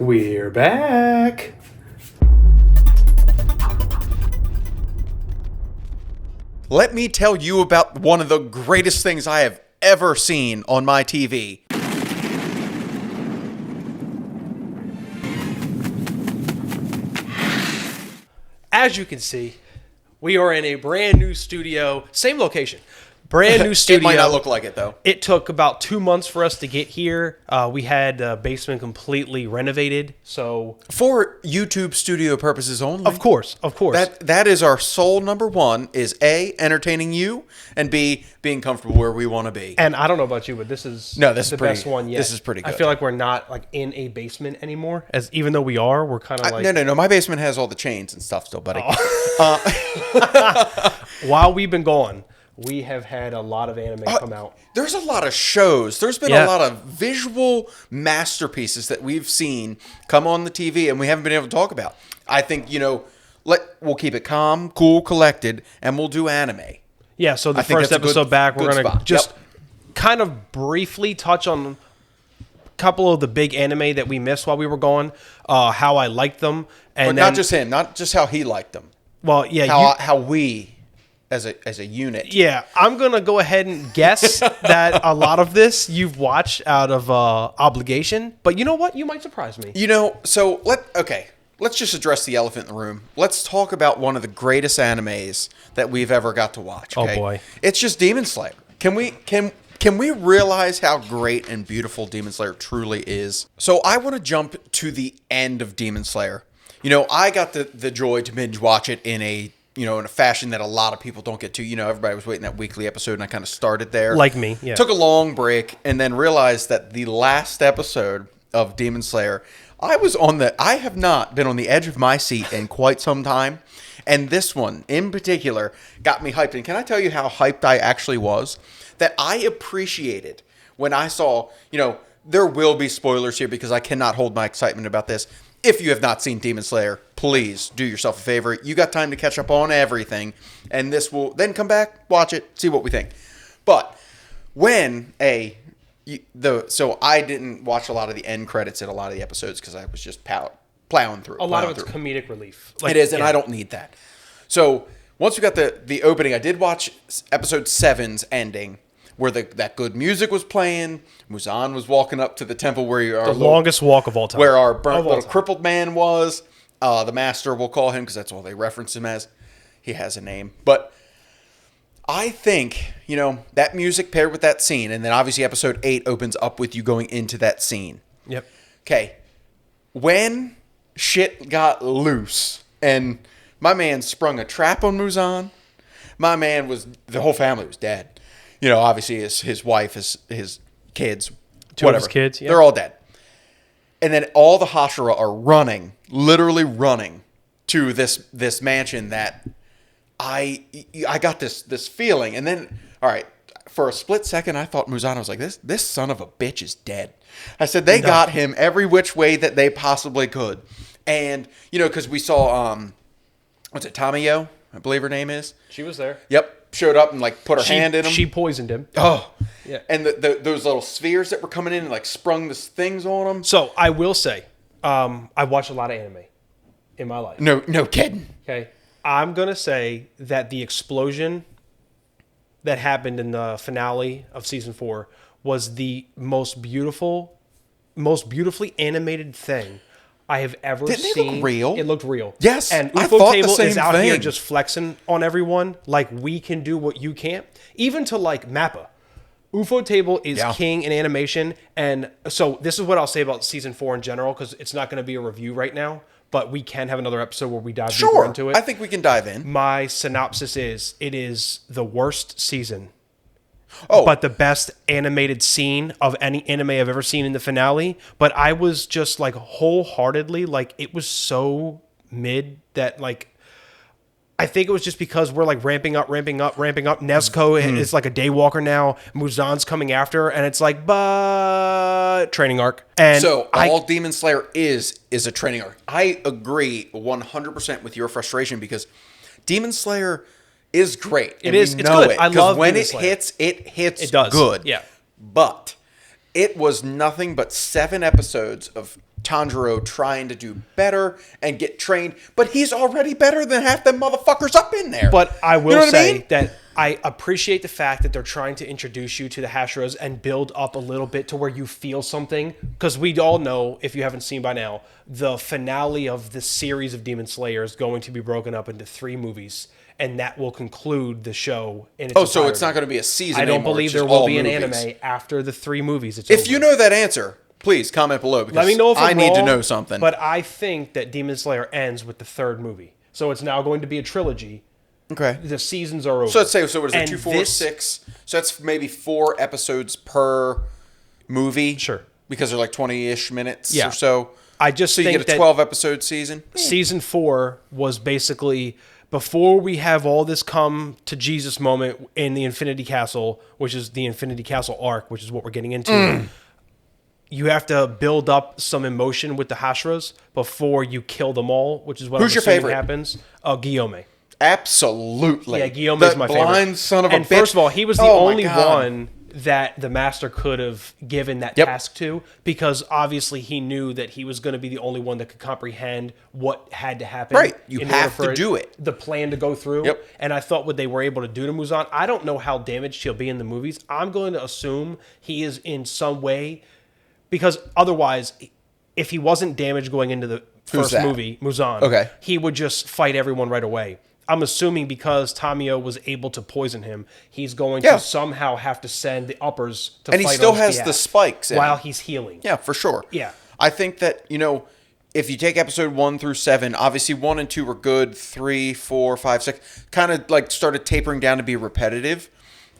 We're back. Let me tell you about one of the greatest things I have ever seen on my TV. As you can see, we are in a brand new studio, same location. Brand new studio. It might not look like it, though. It took about 2 months for us to get here. We had the basement completely renovated, so... For YouTube studio purposes only. Of course. That is our sole number one, is A, entertaining you, and B, being comfortable where we want to be. And I don't know about you, but this is the best one yet. This is pretty good. I feel like we're not like in a basement anymore, as even though we are, we're kind of like... No. My basement has all the chains and stuff still, buddy. While we've been gone, we have had a lot of anime come out. There's a lot of shows. There's been a lot of visual masterpieces that we've seen come on the TV and we haven't been able to talk about. I think, we'll keep it calm, cool, collected, and we'll do anime. Yeah, so the first episode back, we're going to just kind of briefly touch on a couple of the big anime that we missed while we were gone, how I liked them. And not just him, not just how he liked them. Well, yeah. How we... As a unit. Yeah, I'm going to go ahead and guess that a lot of this you've watched out of obligation. But you know what? You might surprise me. Let's just address the elephant in the room. Let's talk about one of the greatest animes that we've ever got to watch. Okay? Oh, boy. It's just Demon Slayer. Can we realize how great and beautiful Demon Slayer truly is? So I want to jump to the end of Demon Slayer. I got the joy to binge watch it in a fashion that a lot of people don't get to. Everybody was waiting that weekly episode, and I kind of started there. Like me, yeah. Took a long break, and then realized that the last episode of Demon Slayer, I have not been on the edge of my seat in quite some time, and this one, in particular, got me hyped. And can I tell you how hyped I actually was? That I appreciated when I saw, there will be spoilers here because I cannot hold my excitement about this. If you have not seen Demon Slayer, please do yourself a favor. You got time to catch up on everything, and this will then come back, watch it, see what we think. But so I didn't watch a lot of the end credits in a lot of the episodes because I was just plowing through. A lot of it's comedic relief. It is, and I don't need that. So once we got the opening, I did watch episode 7's ending, where that good music was playing. Muzan was walking up to the temple where the longest walk of all time. Where our burnt little crippled man was. The master, we'll call him, because that's all they reference him as. He has a name. But I think, that music paired with that scene, and then obviously episode 8 opens up with you going into that scene. Yep. Okay. When shit got loose, and my man sprung a trap on Muzan, the whole family was dead. Obviously his wife, his kids, Two of his kids, yeah. They're all dead. And then all the Hashira are literally running to this mansion that I got this feeling. And then, all right, for a split second, I thought Muzan was like, this son of a bitch is dead. I said, they got him every which way that they possibly could. And, because we saw, what's it, Tamiyo, I believe her name is. She was there. Yep. Showed up and put her hand in him. She poisoned him. Oh, yeah. And those little spheres that were coming in and sprung these things on him. So I will say, I watched a lot of anime in my life. No kidding. Okay, I'm gonna say that the explosion that happened in the finale of season 4 was the most beautifully animated thing I have ever seen. Didn't it look real? It looked real. Yes, and I thought the Ufotable same is out thing. here just flexing on everyone. Like, we can do what you can't. Even to Mappa. Ufotable is king in animation, and so this is what I'll say about season 4 in general, because it's not going to be a review right now, but we can have another episode where we dive deeper into it. I think we can dive in. My synopsis is, it is the worst season. Oh. But the best animated scene of any anime I've ever seen in the finale. But I was just wholeheartedly, it was so mid that I think it was just because we're ramping up. Nezuko is a daywalker now. Muzan's coming after, and it's but training arc. And so all Demon Slayer is a training arc. I agree 100% with your frustration because Demon Slayer is great. It is. It's good. I love when Demon it Slayer. hits, it does. good. Yeah. But it was nothing but 7 episodes of Tanjiro trying to do better and get trained, but he's already better than half them motherfuckers up in there. But I will You know what I say mean? that I appreciate the fact that they're trying to introduce you to the Hashiras and build up a little bit to where you feel something. Because we all know, if you haven't seen by now, the finale of the series of Demon Slayer is going to be broken up into 3 movies. And that will conclude the show in its Oh, so entirety. it's not going to be a season I don't anymore, believe it's there just will all be an movies. anime after the 3 movies. It's If over. you know that answer, please comment below because Let me know if I I'm need to wrong, know something. But I think that Demon Slayer ends with the 3rd movie. So it's now going to be a trilogy. Okay. The seasons are over. So let's say, so what is it, And 2, 4, this- 6? So that's maybe 4 episodes per movie? Sure. Because they're like 20-ish minutes Yeah. or so. I just So you think get a that 12-episode season? season 4 was basically before we have all this come to Jesus moment in the Infinity Castle, which is the Infinity Castle arc, which is what we're getting into. You have to build up some emotion with the Hashiras before you kill them all, which is what Who's I'm your assuming favorite? happens. Guillaume. Absolutely. Yeah, Guillaume the is my favorite. blind son of a and bitch. first of all, he was the Oh my only God. one that the master could have given that Yep. task to, because obviously he knew that he was going to be the only one that could comprehend what had to happen. Right. You in have order to for do it. The plan to go through. Yep. And I thought what they were able to do to Muzan, I don't know how damaged he'll be in the movies. I'm going to assume he is in some way, because otherwise, if he wasn't damaged going into the first that? movie, Muzan, Okay. he would just fight everyone right away. I'm assuming because Tamio was able to poison him, he's going Yeah. to somehow have to send the uppers to And fight he still on his has behalf the spikes in while him. he's healing. Yeah, for sure. Yeah. I think that, if you take episode 1 through 7, obviously 1 and 2 were good, 3, 4, 5, 6, kind of like started tapering down to be repetitive.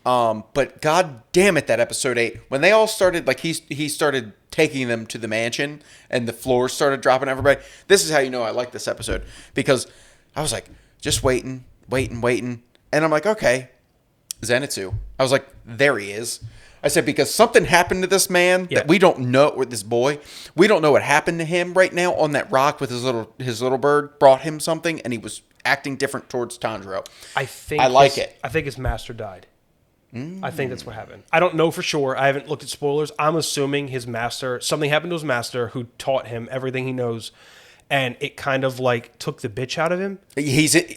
But god damn it, that episode 8, when they all started, like he started taking them to the mansion and the floors started dropping everybody. This is how you know I like this episode, because I was like, just waiting. And I'm like, okay, Zenitsu. I was like, there he is. I said, because something happened to this man Yeah. that we don't know, with this boy. We don't know what happened to him right now on that rock with his little bird brought him something, and he was acting different towards Tanjiro. I like it. I think his master died. I think that's what happened. I don't know for sure. I haven't looked at spoilers. I'm assuming his master, something happened to his master who taught him everything he knows, and it kind of like took the bitch out of him.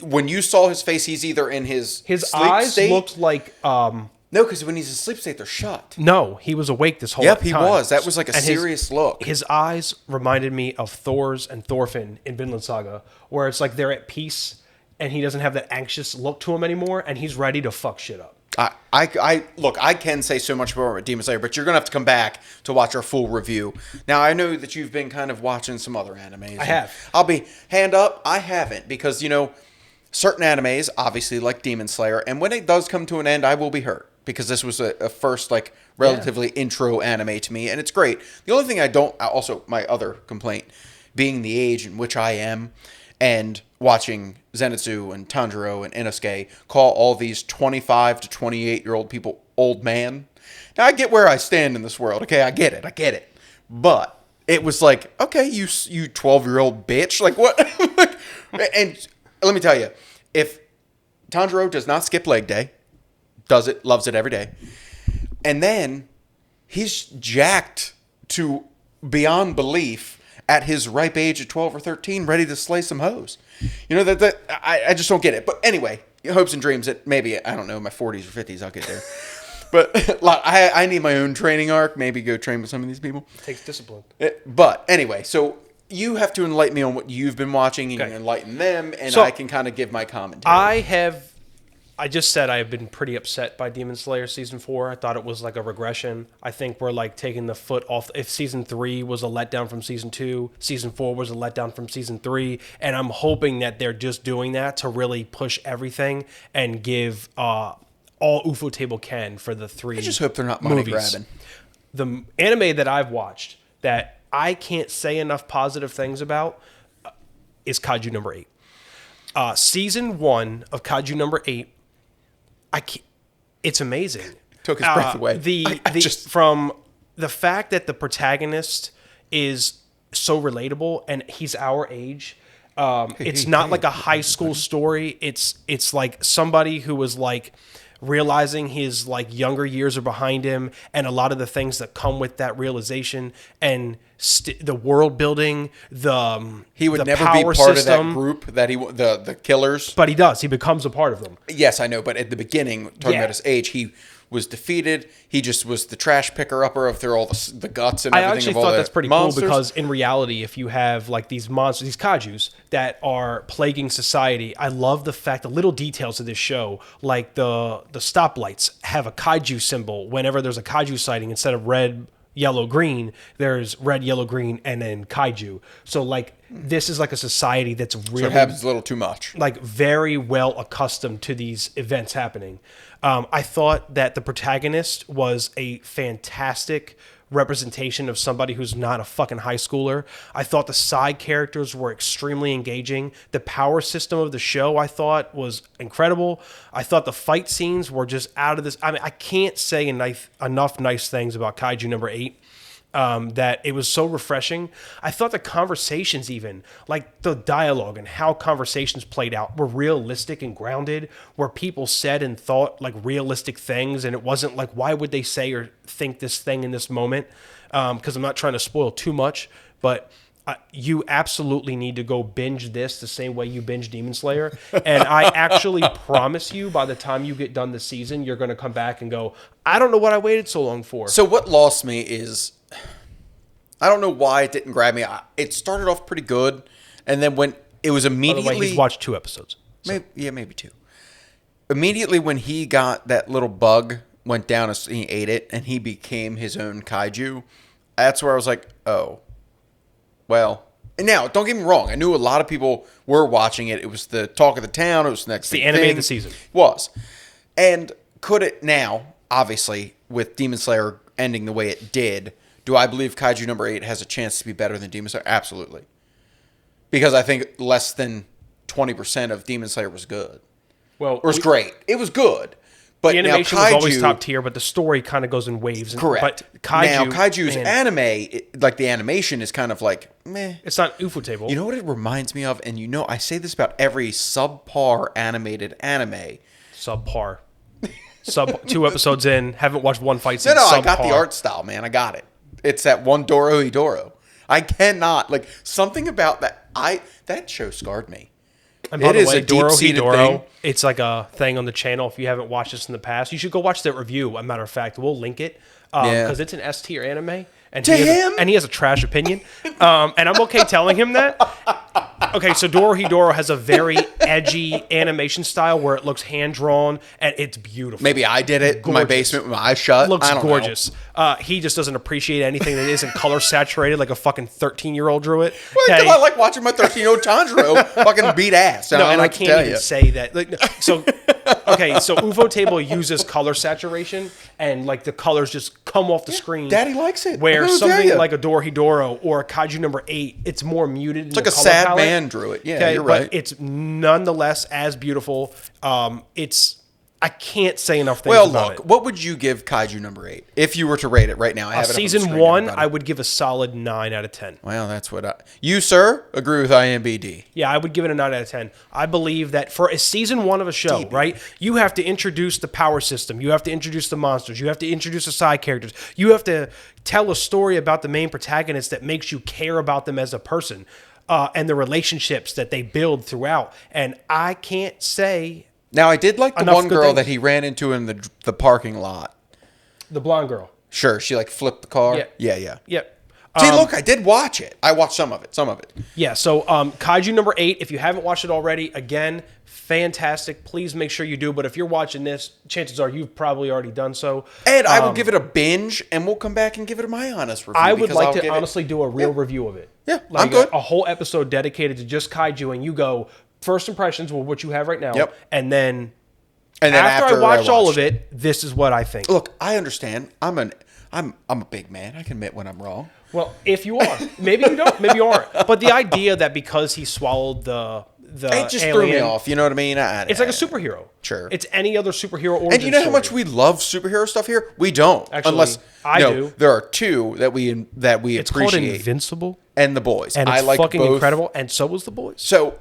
When you saw his face, he's either in his His sleep eyes state. looked like No, because when he's in sleep state, they're shut. no, he was awake this whole Yep, time. he was. That was like a And serious look. His eyes reminded me of Thor's and Thorfinn in Vinland Saga, where it's like they're at peace and he doesn't have that anxious look to him anymore, and he's ready to fuck shit up. I look, I can say so much more about Demon Slayer, but you're gonna have to come back to watch our full review. Now I know that you've been kind of watching some other animes. I have. I'll be hand up. I haven't, because certain animes, obviously like Demon Slayer, and when it does come to an end, I will be hurt, because this was a first like relatively intro anime to me, and it's great. The only thing I don't, also my other complaint, being the age in which I am, and watching Zenitsu and Tanjiro and Inosuke call all these 25 to 28-year-old people old man. Now, I get where I stand in this world, okay? I get it. But it was like, okay, you 12-year-old bitch. Like, what? And let me tell you, if Tanjiro does not skip leg day, loves it every day, and then he's jacked to beyond belief at his ripe age of 12 or 13, ready to slay some hoes. I just don't get it. But anyway, hopes and dreams that maybe, I don't know, in my 40s or 50s, I'll get there. But I need my own training arc. Maybe go train with some of these people. It takes discipline. But anyway, so you have to enlighten me on what you've been watching, and Okay. you enlighten them, and So, I can kind of give my commentary. I just said I have been pretty upset by Demon Slayer season 4. I thought it was like a regression. I think we're like taking the foot off. If season 3 was a letdown from season 2, season 4 was a letdown from season 3, and I'm hoping that they're just doing that to really push everything and give all Ufotable can for the 3. I just hope they're not money movies. grabbing. The anime that I've watched that I can't say enough positive things about is Kaiju No.8. Season 1 of Kaiju No.8, it's amazing. Took his breath away. From the fact that the protagonist is so relatable and he's our age. It's not like a high school story. It's like somebody who was like realizing his like younger years are behind him, and a lot of the things that come with that realization, and the world building, he would the never be power part system, of that group that the killers. but he does. He becomes a part of them. Yes, I know, but at the beginning, talking about his age, he was defeated. He just was the trash picker-upper of all the guts and everything. I actually of all thought the that's pretty monsters. cool because in reality, if you have like these monsters, these kaijus that are plaguing society, I love the fact, the little details of this show, like the stoplights have a kaiju symbol whenever there's a kaiju sighting. Instead of red, yellow, green, there's red, yellow, green, and then kaiju. So like this is like a society that's really, So it happens a little too much. like very well accustomed to these events happening. I thought that the protagonist was a fantastic representation of somebody who's not a fucking high schooler. I thought the side characters were extremely engaging. The power system of the show I thought was incredible. I thought the fight scenes were just out of this. I mean, I can't say enough nice things about Kaiju No.8. That it was so refreshing. I thought the conversations, even like the dialogue and how conversations played out, were realistic and grounded, where people said and thought like realistic things, and it wasn't like, why would they say or think this thing in this moment? Because I'm not trying to spoil too much, but you absolutely need to go binge this the same way you binge Demon Slayer. And I actually promise you, by the time you get done the season, you're going to come back and go, I don't know what I waited so long for. So what lost me is, I don't know why it didn't grab me. It started off pretty good, and then when it was By the immediately... way, he's watched 2 episodes. So. Maybe 2. Immediately when he got that little bug, went down and he ate it, and he became his own kaiju, that's where I was like, oh, well. And now, don't get me wrong. I knew a lot of people were watching it. It was the talk of the town. It was the next The big anime thing. of the season. Was. And could it now, obviously, with Demon Slayer ending the way it did, do I believe Kaiju No.8 has a chance to be better than Demon Slayer? Absolutely. Because I think less than 20% of Demon Slayer was good. Well, Or was great. It was good. But the animation now Kaiju, was always top tier, but the story kind of goes in waves. Correct. But Kaiju, now Kaiju's man, anime, like the animation is kind of like, meh. it's not UFO table. You know what it reminds me of? And you know, I say this about every subpar animated anime. Subpar. 2 episodes in, haven't watched one fight scene. No, subpar. I got the art style, man. I got it. It's that one Doro Hidoro. I cannot, like, something about that. That show scarred me. And by It the is way, a Doro deep-seated Hidoro, thing. it's like a thing on the channel. If you haven't watched this in the past, you should go watch that review. As a matter of fact, we'll link it because it's an S tier anime. And he has a trash opinion. And I'm okay telling him that. Okay, so Doro Hidoro has a very edgy animation style where it looks hand-drawn, and it's beautiful. Maybe I did it in my basement with my eyes shut. Looks I don't gorgeous. He just doesn't appreciate anything that isn't color-saturated like a fucking 13-year-old drew it. Well, Okay? I like watching my 13-year-old Tanjiro fucking beat ass. No, and I like to can't tell even you. say that. Like, so, okay, so UFO Table uses color saturation, and like the colors just come off the screen. Daddy likes it. Where I'm gonna tell something you. like a Doro Hidoro or a Kaiju No.8, it's more muted. It's like a sad man drew it. Yeah, you're right. But it's nonetheless as beautiful. I can't say enough things about it. What would you give Kaiju No.8 if you were to rate it right now? I have it up on the Season screen, 1, everybody. I would give a solid 9 out of 10. Well, that's what you, sir, agree with IMBD. Yeah, I would give it a 9 out of 10. I believe that for a season 1 of a show, right, you have to introduce the power system. You have to introduce the monsters. You have to introduce the side characters. You have to tell a story about the main protagonist that makes you care about them as a person and the relationships that they build throughout. And I can't say... Now, I did like the Enough one good girl things. that he ran into in the parking lot. The blonde girl. Sure, she like flipped the car. Yeah. Yeah. Yep. See, look, I did watch it. I watched some of it. Yeah, so Kaiju No.8, if you haven't watched it already, again, fantastic. Please make sure you do. But if you're watching this, chances are you've probably already done so. And I will give it a binge, and we'll come back and give it my honest review. I would because like I'll to give it- honestly do a real review of it. Yeah, like I'm good. A whole episode dedicated to just Kaiju, and you go, first impressions, well, what you have right now. Yep. And then And then after I watched all watched of it, this is what I think. Look, I understand. I'm a big man. I can admit when I'm wrong. Well, if you are. Maybe you don't. Maybe you aren't. But the idea that because he swallowed the It just alien, threw me off. You know what I mean? It's like a superhero. Sure. It's any other superhero origin And you know how story. much we love superhero stuff here? We don't. Actually, unless I do. There are 2 that we It's called appreciate. Invincible. And The Boys. And it's I like fucking both. incredible. And so was The Boys. So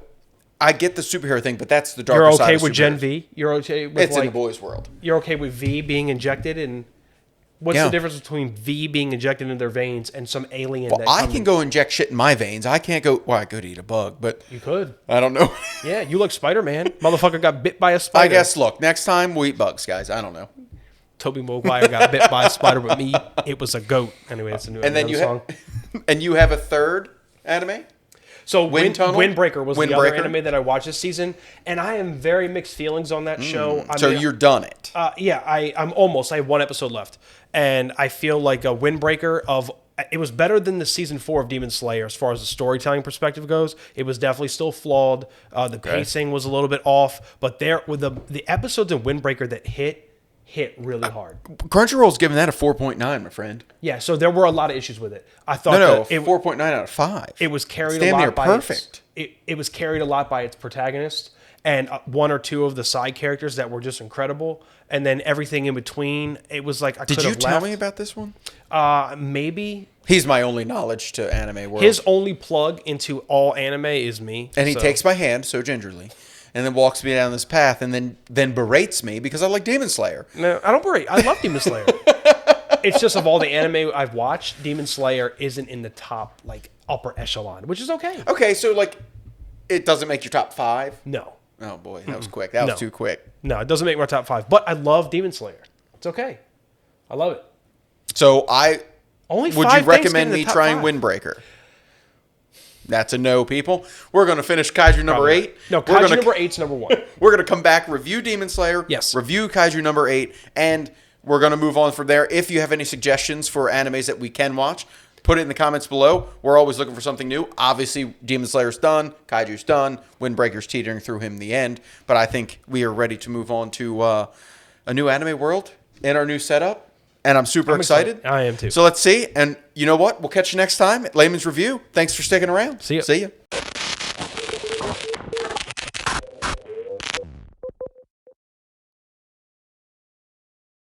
I get the superhero thing, but that's the darker You're side okay of with Gen superheroes. V? You're okay with It's in the like boys' world. you're okay with V being injected, and what's Yeah. the difference between V being injected into their veins and some alien? Well, that I comes can go inject shit in my veins. I can't go. Well, I could eat a bug, but You could. I don't know. Yeah, you look Spider-Man. Motherfucker got bit by a spider. I guess. Look, next time we'll eat bugs, guys. I don't know. Tobey Maguire got bit by a spider, but me, it was a goat. Anyway, it's a new And then song. and you have a third anime. So Wind Tunnel? Windbreaker was the other Windbreaker? anime that I watched this season, and I am very mixed feelings on that show. I So mean, you're done it. yeah, I'm almost. I have one episode left, and I feel like a Windbreaker of. It was better than the season 4 of Demon Slayer as far as the storytelling perspective goes. It was definitely still flawed. The pacing was a little bit off, but there with the episodes in Windbreaker that hit really hard. Crunchyroll's giving that a 4.9, my friend. Yeah, so there were a lot of issues with it. I thought No, that it, 4.9 out of 5. it was carried It's damn a near lot by perfect. it was carried a lot by its protagonist and one or two of the side characters that were just incredible, and then everything in between. It was like I Did could you have tell left. me about this one? Maybe He's my only knowledge to anime world. his only plug into all anime is me, And he so- takes my hand so gingerly, and then walks me down this path, and then berates me because I like Demon Slayer. No, I don't worry. I love Demon Slayer. It's just of all the anime I've watched, Demon Slayer isn't in the top like upper echelon, which is okay. Okay, so like, it doesn't make your top 5. No, Oh boy, that was quick. That was No. too quick. no, it doesn't make my top 5. But I love Demon Slayer. It's okay. I love it. So Only would 5 you things recommend get in the me top trying 5. Windbreaker? That's a no, people. We're going to finish Kaiju number Probably 8. No, We're Kaiju gonna- number 8's number 1. We're going to come back, review Demon Slayer, Yes. review Kaiju number 8, and we're going to move on from there. If you have any suggestions for animes that we can watch, put it in the comments below. We're always looking for something new. Obviously, Demon Slayer's done, Kaiju's done, Windbreaker's teetering through him in the end, but I think we are ready to move on to a new anime world in our new setup, and I'm super excited. I am too. So let's see, and you know what? We'll catch you next time at Layman's Review. Thanks for sticking around. See ya. See ya.